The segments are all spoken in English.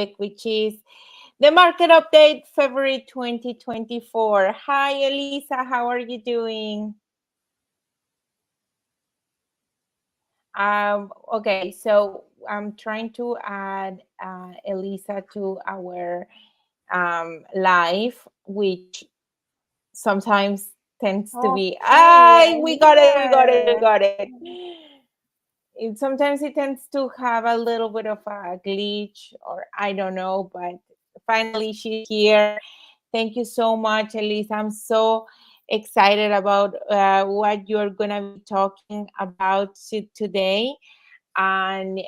topic, which is the market update February 2024. Hi, Elisa. How are you doing? Okay, so I'm trying to add Elisa to our live, which sometimes tends to be, we got it, we got it, we got it. Sometimes it tends to have a little bit of a glitch, or I don't know, but finally she's here. Thank you so much, Elisa. I'm so excited about what you're going to be talking about today. And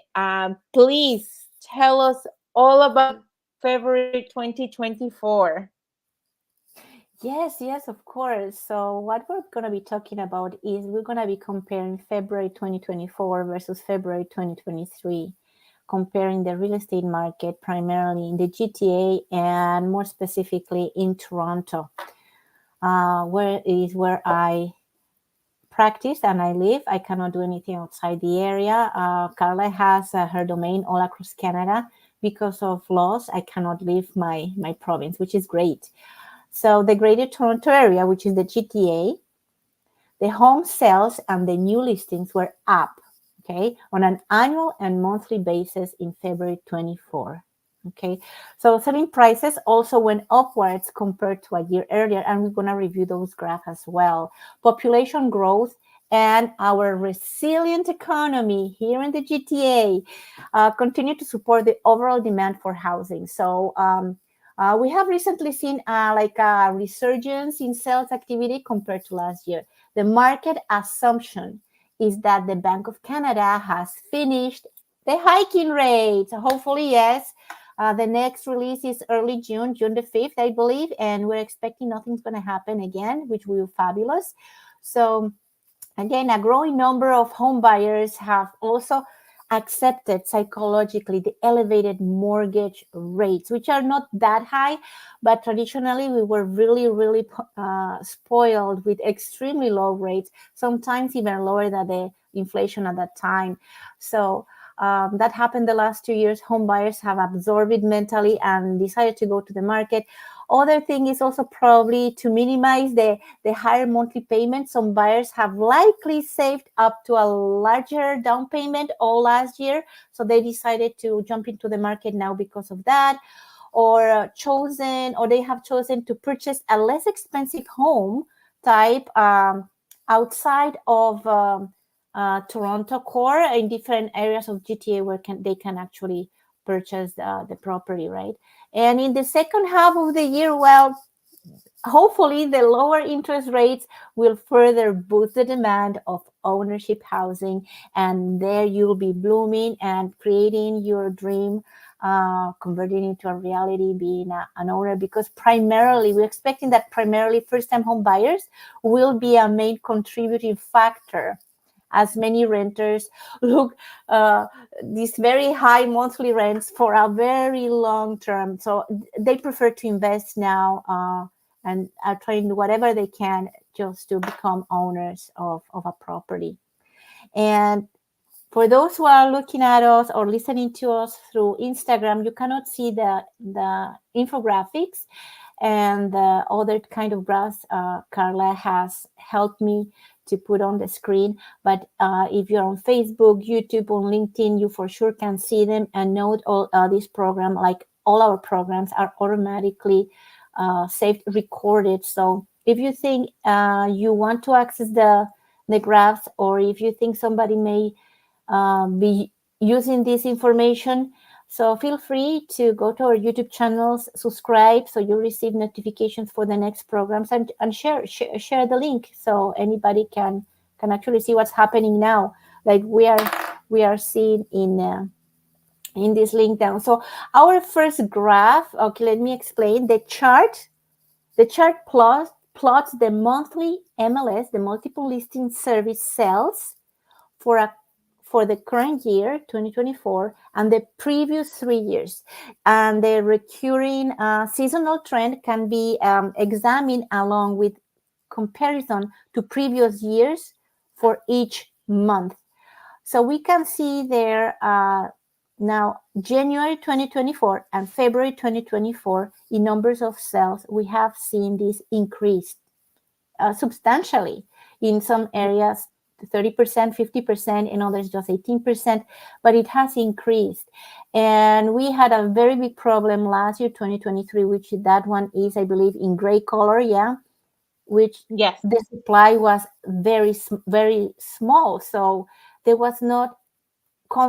please tell us all about February 2024. Yes, of course. So what we're going to be talking about is we're going to be comparing February 2024 versus February 2023, comparing the real estate market primarily in the GTA and more specifically in Toronto, where I practice and I live. I cannot do anything outside the area. Carla has her domain all across Canada. Because of laws, I cannot leave my province, which is great. So the Greater Toronto Area, which is the GTA, the home sales and the new listings were up, okay, on an annual and monthly basis in February 24. Okay, so selling prices also went upwards compared to a year earlier, and we're going to review those graphs as well. Population growth and our resilient economy here in the GTA continue to support the overall demand for housing. So we have recently seen a resurgence in sales activity compared to last year. The market assumption is that the Bank of Canada has finished the hiking rate. Hopefully, yes. The next release is early June the 5th, I believe, and we're expecting nothing's going to happen again, which will be fabulous. So, again, a growing number of home buyers have also accepted psychologically the elevated mortgage rates, which are not that high, but traditionally we were really spoiled with extremely low rates, sometimes even lower than the inflation at that time. So that happened the last 2 years. Home buyers have absorbed it mentally and decided to go to the market. Other thing is also probably to minimize the higher monthly payment. Some buyers have likely saved up to a larger down payment all last year, so they decided to jump into the market now because of that, or they have chosen to purchase a less expensive home type outside of Toronto core in different areas of GTA where they can actually purchase the property, right? And in the second half of the year, well, hopefully the lower interest rates will further boost the demand of ownership housing, and there you'll be blooming and creating your dream, converting into a reality, being an owner, because primarily we're expecting that primarily first-time home buyers will be a main contributing factor, as many renters look these very high monthly rents for a very long term. So they prefer to invest now and are trying whatever they can just to become owners of a property. And for those who are looking at us or listening to us through Instagram, you cannot see the infographics and the other kind of graphs Carla has helped me to put on the screen. But if you're on Facebook, YouTube, on LinkedIn, you for sure can see them. And note all this program, like all our programs, are automatically saved, recorded. So if you think you want to access the graphs, or if you think somebody may be using this information, so feel free to go to our YouTube channels, subscribe so you receive notifications for the next programs, and share the link so anybody can actually see what's happening now, like we are seeing in this link down. So our first graph, okay, let me explain. The chart plots the monthly MLS, the multiple listing service sales for the current year, 2024, and the previous 3 years. And the recurring seasonal trend can be examined along with comparison to previous years for each month. So we can see there Now, January 2024 and February 2024, in numbers of sales, we have seen this increase substantially. In some areas, 30%, 50%, in others just 18%, but it has increased. And we had a very big problem last year, 2023, which that one is, I believe, in gray color, yeah, which Yes. the supply was very, very small. So there was not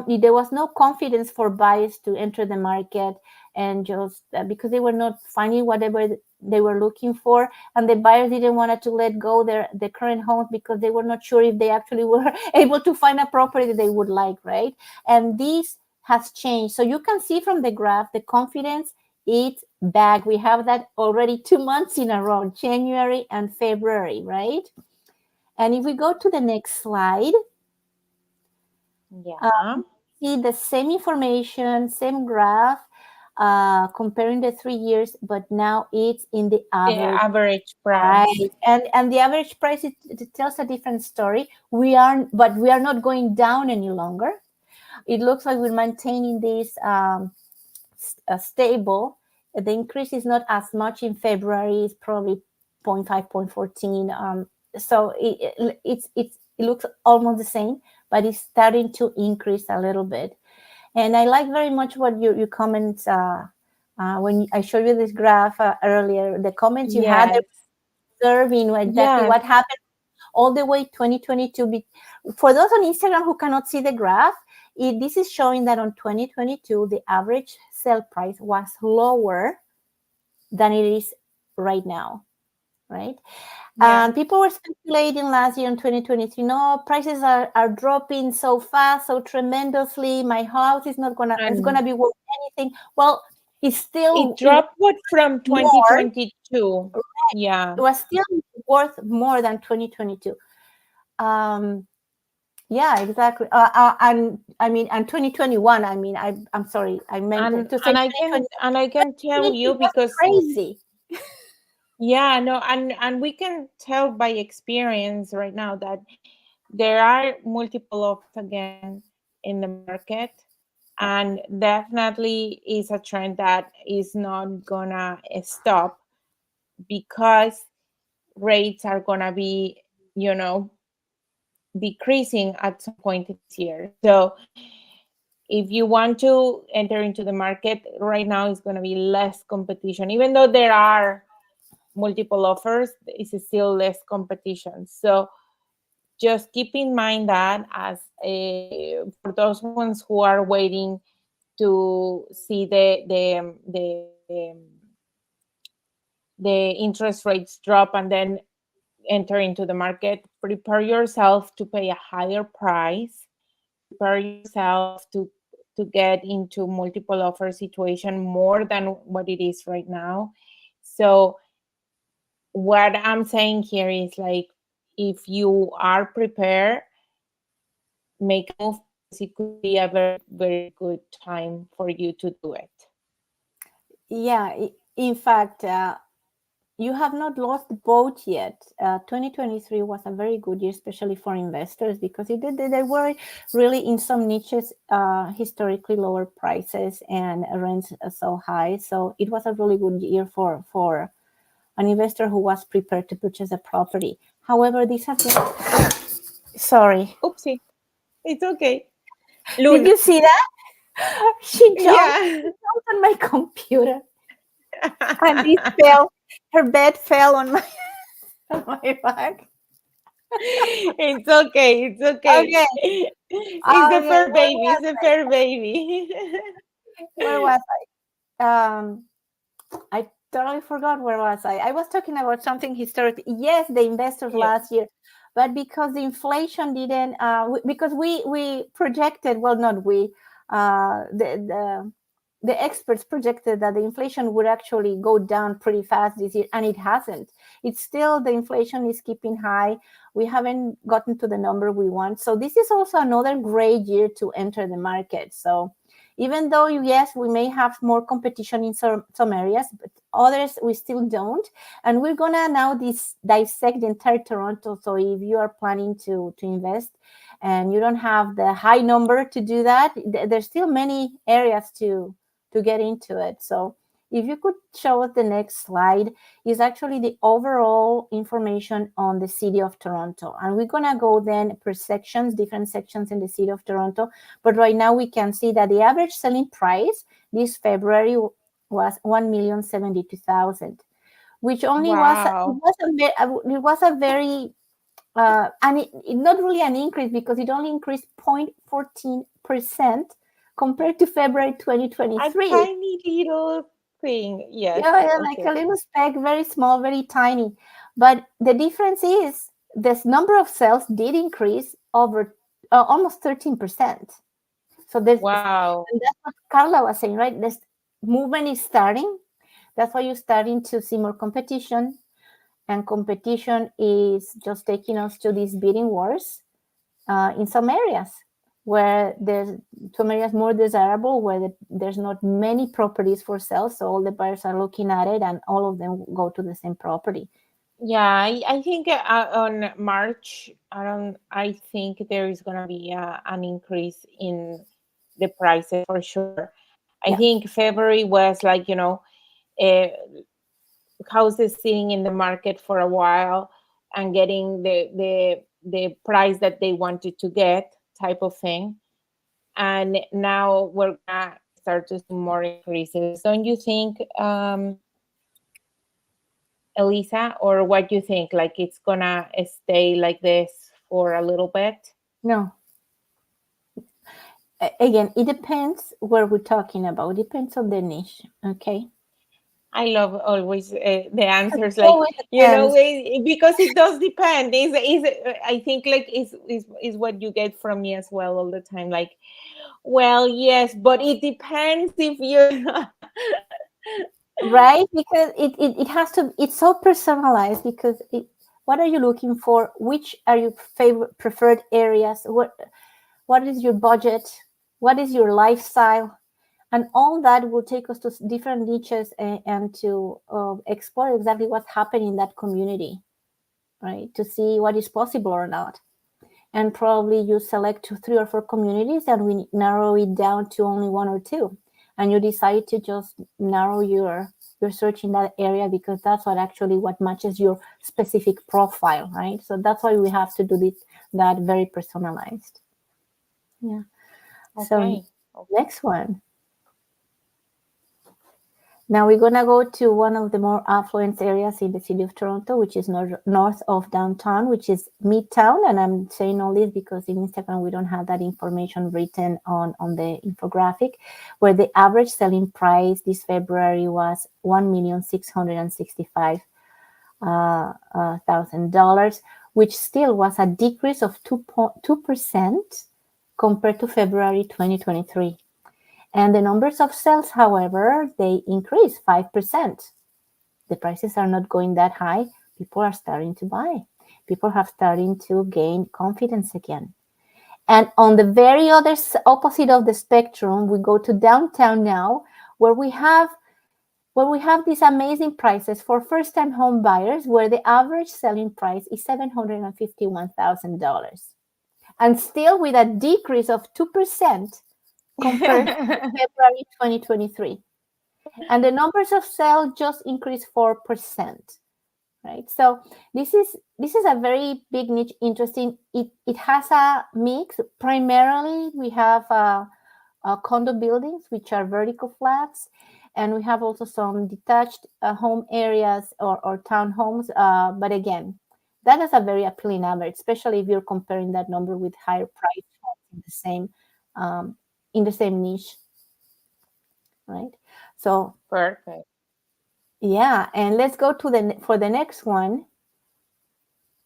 there was no confidence for buyers to enter the market, and just because they were not finding whatever they were looking for, and the buyers didn't want to let go their current homes because they were not sure if they actually were able to find a property that they would like, right? And this has changed. So you can see from the graph the confidence, it's back. We have that already 2 months in a row, January and February, right? And if we go to the next slide, Yeah. see the same information, same graph, comparing the 3 years, but now it's in the The average average price. price. And the average price, it tells a different story. We are not going down any longer. It looks like we're maintaining this stable. The increase is not as much in February. It's probably 0.5, 0.14. So it looks almost the same, but it's starting to increase a little bit. And I like very much what you comments when I showed you this graph earlier. The comments you had, Yes. observing exactly Yes. what happened all the way 2022. For those on Instagram who cannot see the graph, this is showing that on 2022, the average sale price was lower than it is right now, right? Yeah. And people were speculating last year in 2023, no, prices are dropping so fast, so tremendously. My house is not it's And gonna be worth anything. Well, it's it still dropped what from more. 2022. Yeah. It was still worth more than 2022. Yeah, exactly. And I mean, and 2021. I mean, I'm sorry, I meant to say And 2020. I can tell you It was because crazy. yeah, no, and we can tell by experience right now that there are multiple offers again in the market, and definitely is a trend that is not gonna stop because rates are gonna be, you know, decreasing at some point this year. So if you want to enter into the market right now, it's going to be less competition. Even though there are multiple offers, it's still less competition. So just keep in mind that as for those ones who are waiting to see the interest rates drop and then enter into the market, prepare yourself to pay a higher price, prepare yourself to get into multiple offer situation more than what it is right now. So what I'm saying here is like, if you are prepared, make a move because it could be a very, very good time for you to do it. Yeah, in fact, you have not lost the boat yet. 2023 was a very good year, especially for investors, because they were really in some niches historically lower prices and rents so high. So it was a really good year for an investor who was prepared to purchase a property. However, this has been sorry. Oopsie, it's okay. Did Luna. you see that? She Yeah. jumped on my computer and this fell. Her bed fell on my on my back. It's okay. It's okay. Okay. It's a Okay. fair baby. It's a fair baby. Where was I? I totally forgot where was I. I was talking about something historic. Yes, the investors Yeah. last year, but because the inflation didn't, because we projected, well, not we, the experts projected that the inflation would actually go down pretty fast this year, and it hasn't. It's still, the inflation is keeping high. We haven't gotten to the number we want. So this is also another great year to enter the market. So even though, yes, we may have more competition in some areas, but others we still don't. And we're gonna now dissect the entire Toronto. So if you are planning to invest, and you don't have the high number to do that, there's still many areas to get into it. So if you could show us the next slide, is actually the overall information on the city of Toronto. And we're going to go then per sections, different sections in the city of Toronto. But right now we can see that the average selling price this February was $1,072,000, which only Wow. it was a very and it not really an increase, because it only increased 0.14% compared to February A 2023. tiny little thing. Yes. Yeah, like Okay. a little speck, very small, very tiny. But the difference is this number of sales did increase over almost 13%. So Wow. and that's what Carla was saying, right? This movement is starting. That's why you're starting to see more competition, and competition is just taking us to these bidding wars in some areas where there's some areas more desirable, where there's not many properties for sale, so all the buyers are looking at it and all of them go to the same property. Yeah, I think on March, I think there is gonna be an increase in the prices for sure. I Yeah, think February was like, uh, houses sitting in the market for a while and getting the price that they wanted to get, type of thing. And now we're gonna start to see more increases. Don't you think, Elisa, or what do you think? Like it's gonna stay like this for a little bit? no, again, it depends where we're talking about. It depends on the niche. Okay, I love always the answers, it like, always depends. because it does depend. Is I think like is what you get from me as well all the time. Like, well, yes, but it depends if you're Right, because it has to, it's so personalized, because what are you looking for, which are your favorite preferred areas, what is your budget, what is your lifestyle, and all that will take us to different niches, and to explore exactly what's happening in that community, right, to see what is possible or not. And probably you select two, three or four communities, and we narrow it down to only one or two, and you decide to just narrow your search in that area, because that's what matches your specific profile, right? So that's why we have to do that very personalized. Yeah. So okay. Okay. next one. Now we're going to go to one of the more affluent areas in the city of Toronto, which is north of downtown, which is Midtown. And I'm saying all this because in Instagram, we don't have that information written on the infographic, where the average selling price this February was $1,665,000, which still was a decrease of 2% compared to February 2023. And the numbers of sales, however, they increased 5%. The prices are not going that high. People are starting to buy. People have starting to gain confidence again. And on the very other opposite of the spectrum, we go to downtown now, where we have these amazing prices for first-time home buyers, where the average selling price is $751,000, and still with a decrease of 2% compared to February 2023. And the numbers of sales just increased 4%, right? So this is a very big niche, interesting. It has a mix. Primarily, we have condo buildings, which are vertical flats, and we have also some detached home areas or townhomes. But again, that is a very appealing average, especially if you're comparing that number with higher price homes um, in the same niche, right? So Perfect. yeah, and let's go to the next one.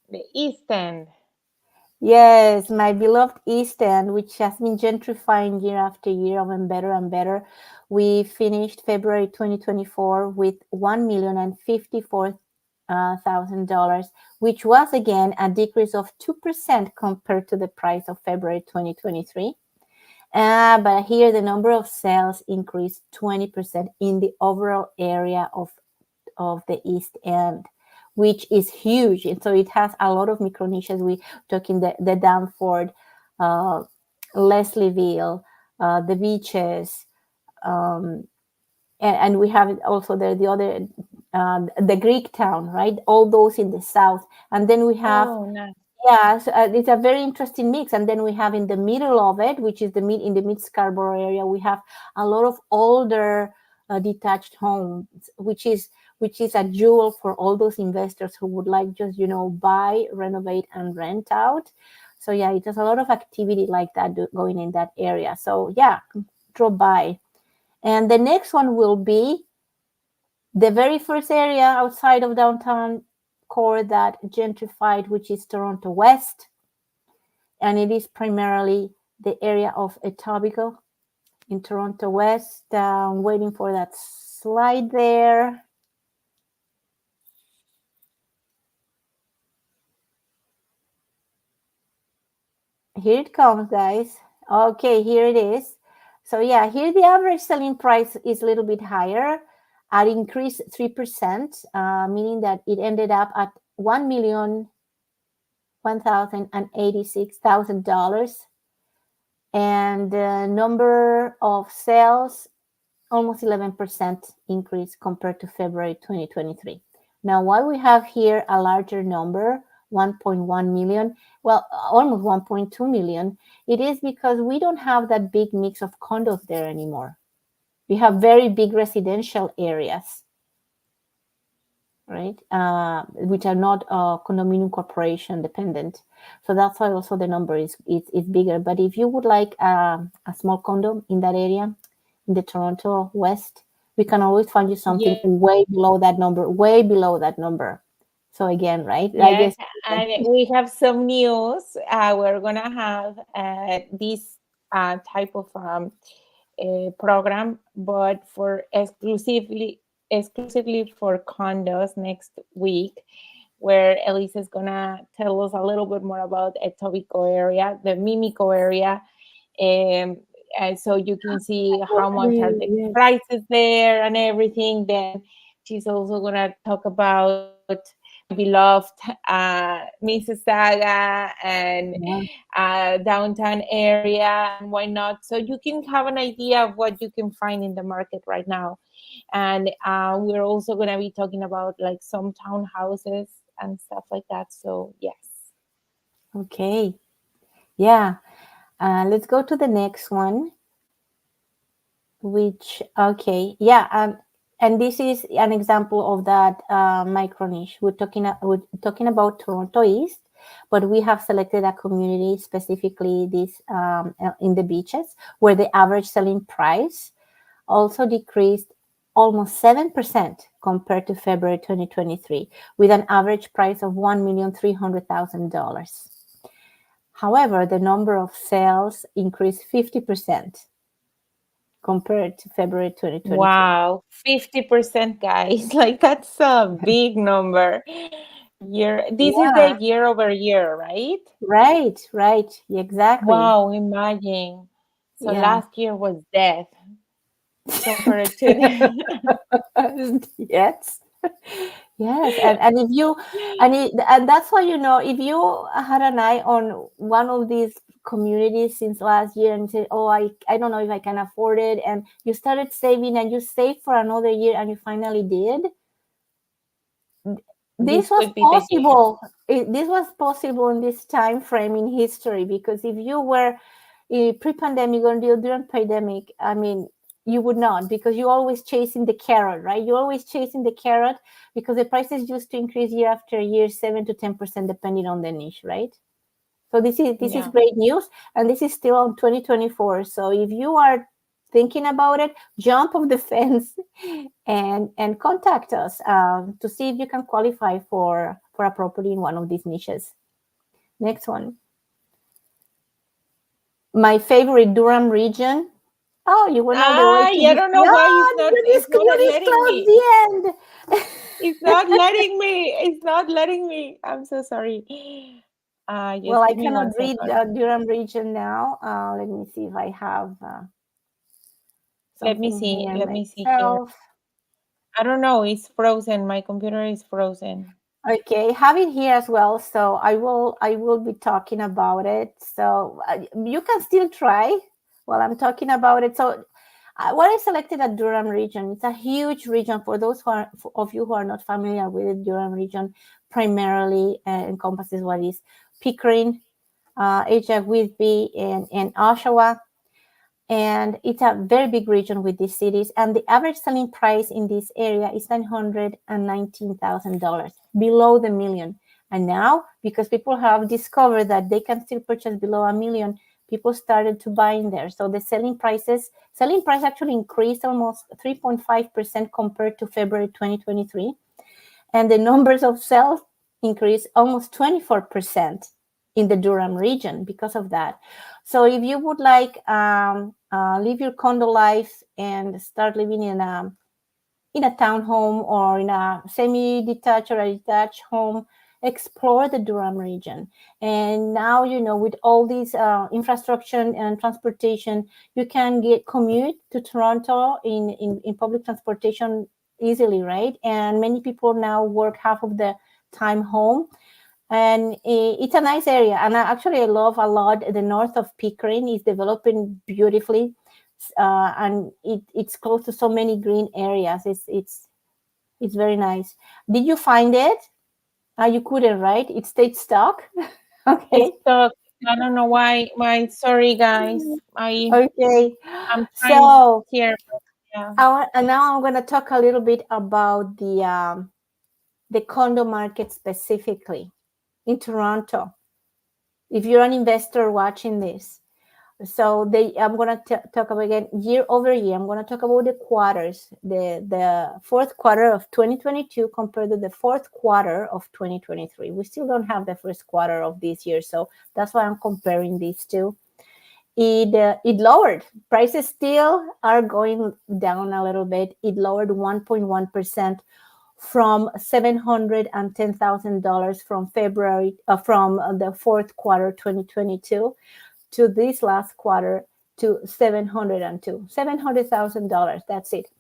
The East End. Yes, my beloved East End, which has been gentrifying year after year, even better and better. We finished February 2024 with $1,054,000, which was again a decrease of 2% compared to the price of February 2023. But here the number of sales increased 20% in the overall area of the East End, which is huge. And so it has a lot of micro niches. We talking the Danforth, uh, Leslieville, the beaches, and we have also the other, the Greek town, right? All those in the south, and then we have, Oh, nice. yeah, so, it's a very interesting mix. And then we have in the middle of it, which is in the mid Scarborough area, we have a lot of older detached homes, which is a jewel for all those investors who would like just buy, renovate, and rent out. So yeah, it has a lot of activity like that going in that area. So yeah, drop by. And the next one will be the very first area outside of downtown core that gentrified, which is Toronto West. And it is primarily the area of Etobicoke in Toronto West. Waiting for that slide there. Here it comes, guys. Okay, here it is. So yeah, here the average selling price is a little bit higher, at increased 3%, meaning that it ended up at $1,186,000, and the number of sales almost 11% increase compared to February 2023. Now, why we have here a larger number, 1.1 million, well, almost 1.2 million, it is because we don't have that big mix of condos there anymore. We have very big residential areas, right? Which are not condominium corporation dependent. So that's why also the number is bigger. But if you would like a small condo in that area, in the Toronto West, we can always find you something Yes, way below that number, way below that number. So again, right? I yes, guess. and we have some news. We're gonna have this type of program, but for exclusively for condos next week, where Elisa is gonna tell us a little bit more about Etobicoke area, the Mimico area, um, and so you can see how much are the Yes. prices there and everything. Then she's also gonna talk about my beloved Mississauga and Yeah. downtown area, and why not? So you can have an idea of what you can find in the market right now. And we're also gonna be talking about like some townhouses and stuff like that. So yes. Okay. Yeah. Let's go to the next one. Which, okay, yeah, and this is an example of that micro niche. We're talking about Toronto East, but we have selected a community, specifically this in the beaches, where the average selling price also decreased almost 7% compared to February 2023, with an average price of $1,300,000. However, the number of sales increased 50% compared to February 2023. Wow, 50%, guys. Like that's a big number. This is the Yeah, year over year, right? right, exactly. Wow, imagine. So Yeah. last year was death compared to the Yes. Yes, and if you and that's why, if you had an eye on one of these communities since last year and said, oh, I don't know if I can afford it, and you started saving and you saved for another year and you finally did, this this was could be the year. possible. This was possible in this time frame in history, because if you were pre-pandemic or during pandemic, I mean, you would not, because you're always chasing the carrot, right? You're always chasing the carrot because the prices used to increase year after year, 7 to 10% depending on the niche, right? So this is Yeah. great news, and this is still on 2024. So if you are thinking about it, jump off the fence and contact us to see if you can qualify for a property in one of these niches. Next one, my favorite Durham region. Oh, you went all the way to I this. don't know No, why this it's not is letting close me. the end. It's not letting me. It's not letting me. I'm so sorry. Well, Just I give me cannot one read second. Durham region now. Let me see if I have Let me something see. here Let me see here. myself. I don't know. It's frozen. My computer is frozen. Okay, have it here as well. So I will be talking about it. So you can still try while I'm talking about it. So what I selected a Durham region. It's a huge region. For those of you who are not familiar with it, Durham region primarily encompasses what is Pickering, Asia, Whitby, and Oshawa. And it's a very big region with these cities. And the average selling price in this area is $919,000, below the million. And now, because people have discovered that they can still purchase below a million, people started to buy in there. So the selling price actually increased almost 3.5% compared to February 2023. And the numbers of sales increased almost 24% in the Durham region because of that. So if you would like live your condo life and start living in a townhome or in a semi-detached or a detached home, explore the Durham region. And now, with all these infrastructure and transportation, you can commute to Toronto in public transportation easily, right? And many people now work half of the time home. And it's a nice area. And I love a lot the north of Pickering is developing beautifully. And it's close to so many green areas. It's very nice. Did you find it? You couldn't, right? It stayed stuck. It's Okay. stuck. I don't know why. Sorry, guys. Okay. I'm trying So here. But yeah. and now I'm going to talk a little bit about the condo market specifically in Toronto. If you're an investor watching this, so I'm going to talk about again year over year. I'm going to talk about the quarters, the fourth quarter of 2022 compared to the fourth quarter of 2023. We still don't have the first quarter of this year, so that's why I'm comparing these two. It lowered. Prices still are going down a little bit. It lowered 1.1% from $710,000 from February from the fourth quarter 2022 to this last quarter to $700,000. That's it.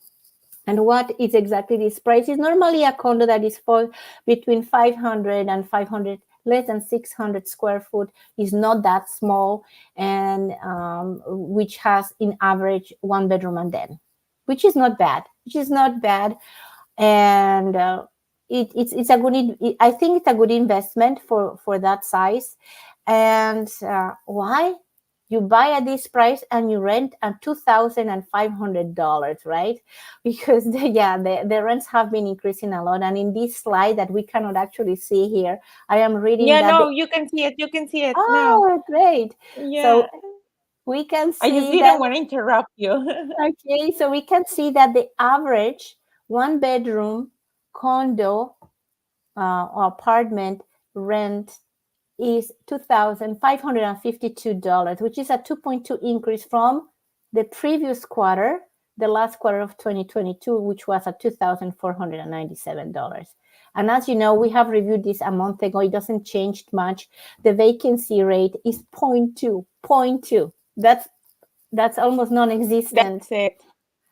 And what is exactly this price? Is normally a condo that is for between 500 and 500, less than 600 square foot, is not that small, and which has in average one bedroom and den, which is not bad. And it's a good. I think it's a good investment for that size. And why? You buy at this price and you rent at $2,500, right? Because the rents have been increasing a lot. And in this slide that we cannot actually see here, I am reading Yeah, that. no, you can see it. You can see it now. Oh, great! Yeah. So we can I just see didn't that. want to interrupt you. Okay, so we can see that the average one bedroom condo or apartment rent is $2,552, which is a 2.2 increase from the previous quarter, the last quarter of 2022, which was at $2,497. And as you know, we have reviewed this a month ago. It doesn't change much. The vacancy rate is 0.2. That's almost non-existent. That's it.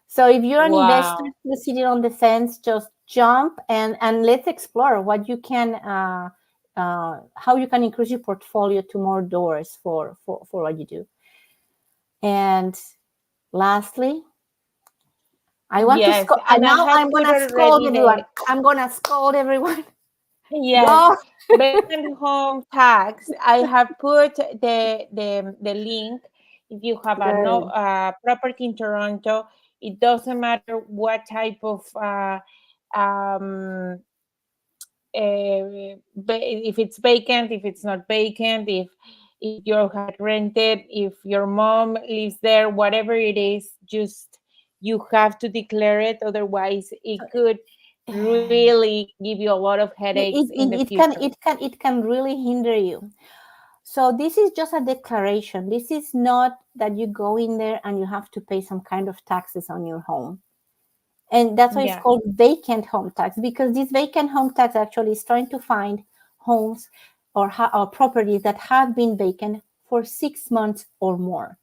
So if you're an investor Wow. still sitting on the fence, just jump and let's explore what you can, how you can increase your portfolio to more doors for what you do. And lastly, I want to Yes, scold. and I Now have I'm put gonna scold already everyone. I'm gonna scold everyone. yes, Go. vacant home tax. I have put the link. If you have a no Good. property in Toronto, it doesn't matter what type of um, if it's vacant, if it's not vacant, if you had rented, if your mom lives there, whatever it is, just you have to declare it. Otherwise, it could really give you a lot of headaches in the future. It can really hinder you. So this is just a declaration. This is not that you go in there and you have to pay some kind of taxes on your home. And that's why it's Yeah. called vacant home tax, because this vacant home tax actually is trying to find homes or properties that have been vacant for 6 months or more.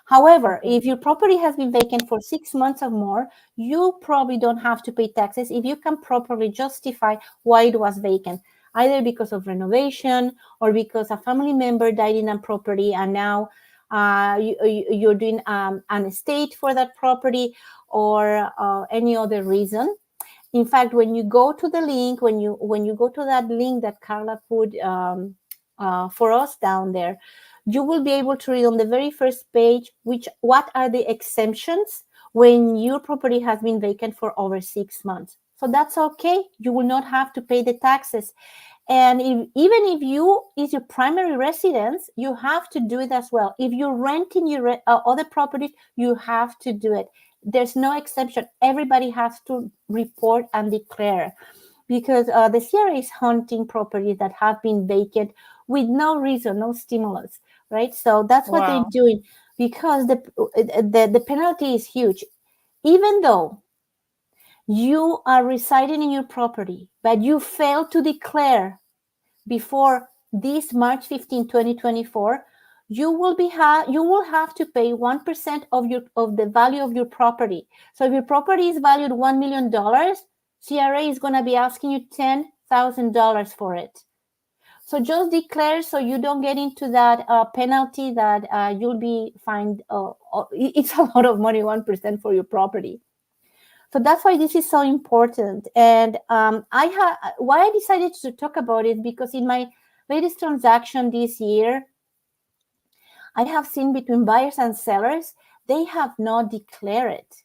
However, Okay. if your property has been vacant for 6 months or more, you probably don't have to pay taxes if you can properly justify why it was vacant, either because of renovation or because a family member died in a property and now you're doing an estate for that property, or any other reason. In fact, when you go to the link, when you go to that link that Carla put for us down there, you will be able to read on the very first page what are the exemptions when your property has been vacant for over 6 months. So that's okay. You will not have to pay the taxes. And even if you is your primary residence, you have to do it as well. If you're renting your other properties, you have to do it. There's no exception. Everybody has to report and declare, because the CRA is hunting properties that have been vacant with no reason, no stimulus, right? So that's what they're Wow. doing, because the penalty is huge. Even though you are residing in your property, but you fail to declare before this March 15, 2024, you will have to pay 1% of the value of your property. So if your property is valued $1 million, CRA is going to be asking you $10,000 for it. So just declare, so you don't get into that penalty that you'll be fined. It's a lot of money, 1% for your property. So that's why this is so important. And why I decided to talk about it, because in my latest transaction this year, I have seen between buyers and sellers, they have not declared it.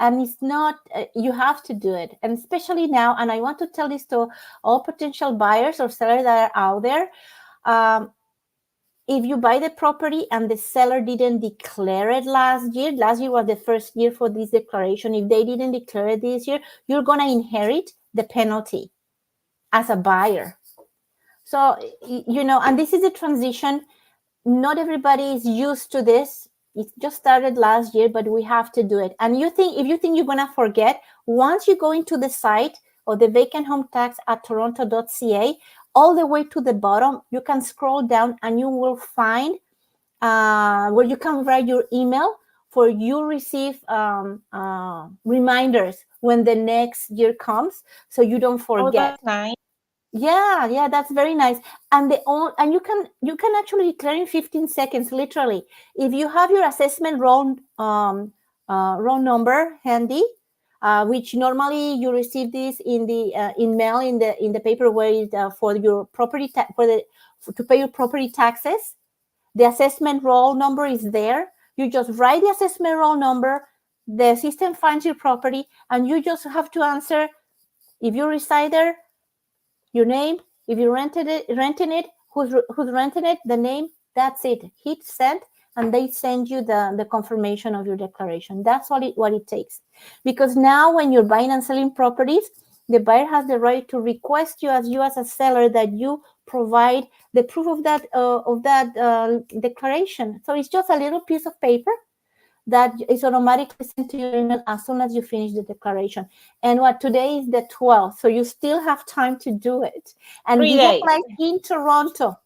And it's not, you have to do it. And especially now, and I want to tell this to all potential buyers or sellers that are out there. If you buy the property and the seller didn't declare it last year was the first year for this declaration. If they didn't declare it this year, you're going to inherit the penalty as a buyer. So, and this is a transition. Not everybody is used to this. It just started last year, but we have to do it. And if you think you're going to forget, once you go into the site of the vacant home tax at toronto.ca, all the way to the bottom, you can scroll down and you will find where you can write your email for you receive reminders when the next year comes, so you don't Oh, forget. that's nice. Yeah, that's very nice. And you can actually declare in 15 seconds, literally. If you have your assessment roll number handy, which normally you receive this in the in mail in the paper where for your property to pay your property taxes. The assessment roll number is there. You just write the assessment roll number. The system finds your property, and you just have to answer if you reside there, your name, if you renting it, who's renting it, the name. That's it. Hit send, and they send you the confirmation of your declaration. That's what it takes. Because now, when you're buying and selling properties, the buyer has the right to request you as a seller that you provide the proof of that declaration. So it's just a little piece of paper that is automatically sent to your email as soon as you finish the declaration. And today is the 12th, so you still have time to do it. And 3 this days. applies in Toronto.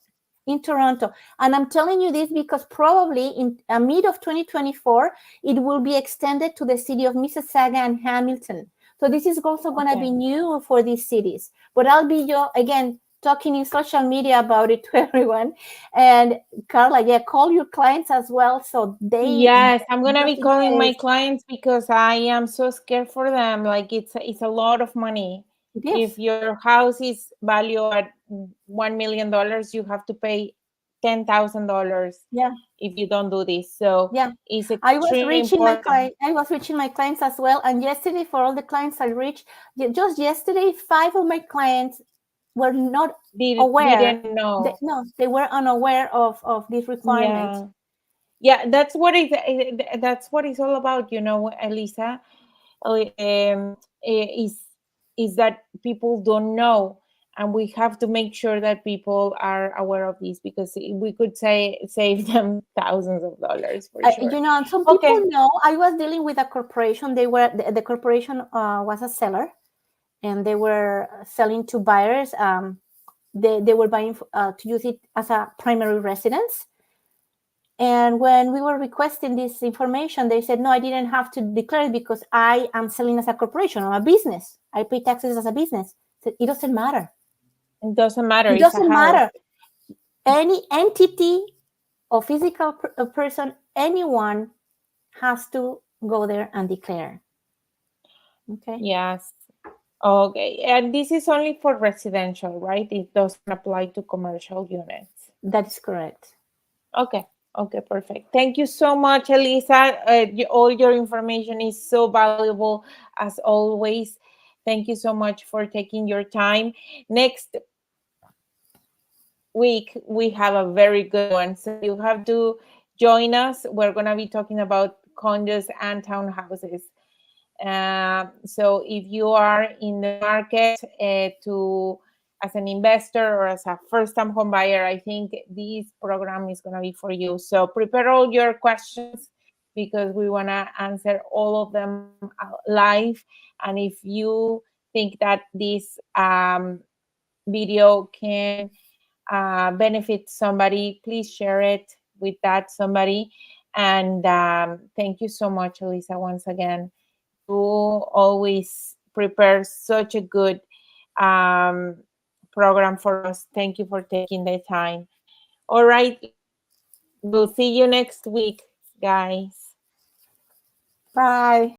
And I'm telling you this because probably in mid of 2024, it will be extended to the city of Mississauga and Hamilton. So this is also going to be new for these cities. But I'll be again talking in social media about it to everyone. And Carla, call your clients as well, so they. Yes, I'm gonna be calling my clients because I am so scared for them. Like it's a lot of money. If your house is valued at $1 million, you have to pay $10,000. Yeah. If you don't do this, so it's extremely important. I was reaching my clients as well, and yesterday, for all the clients I reached, just yesterday, 5 of my clients were not aware. Didn't know. They were unaware of this requirement. Yeah, that's what it's all about, Elisa. Is that people don't know, and we have to make sure that people are aware of this, because we could save them thousands of dollars for sure. And some people know. I was dealing with a corporation. The corporation was a seller, and they were selling to buyers. They were buying to use it as a primary residence. And when we were requesting this information, they said, no, I didn't have to declare it because I am selling as a corporation or a business. I pay taxes as a business. So it doesn't matter. It doesn't matter. It It's a doesn't house. matter. Any entity or physical person, anyone has to go there and declare. Okay. Yes. Okay. And this is only for residential, right? It doesn't apply to commercial units. That is correct. Okay. Okay, perfect. Thank you so much, Elisa. All your information is so valuable as always. Thank you so much for taking your time. Next week, we have a very good one. So you have to join us. We're going to be talking about condos and townhouses. So if you are in the market to as an investor or as a first-time home buyer, I think this program is going to be for you. So prepare all your questions because we want to answer all of them live. And if you think that this video can benefit somebody, please share it with that somebody. And thank you so much, Elisa, once again. You always prepare such a good um, program for us. Thank you for taking the time. All right. We'll see you next week, guys. Bye.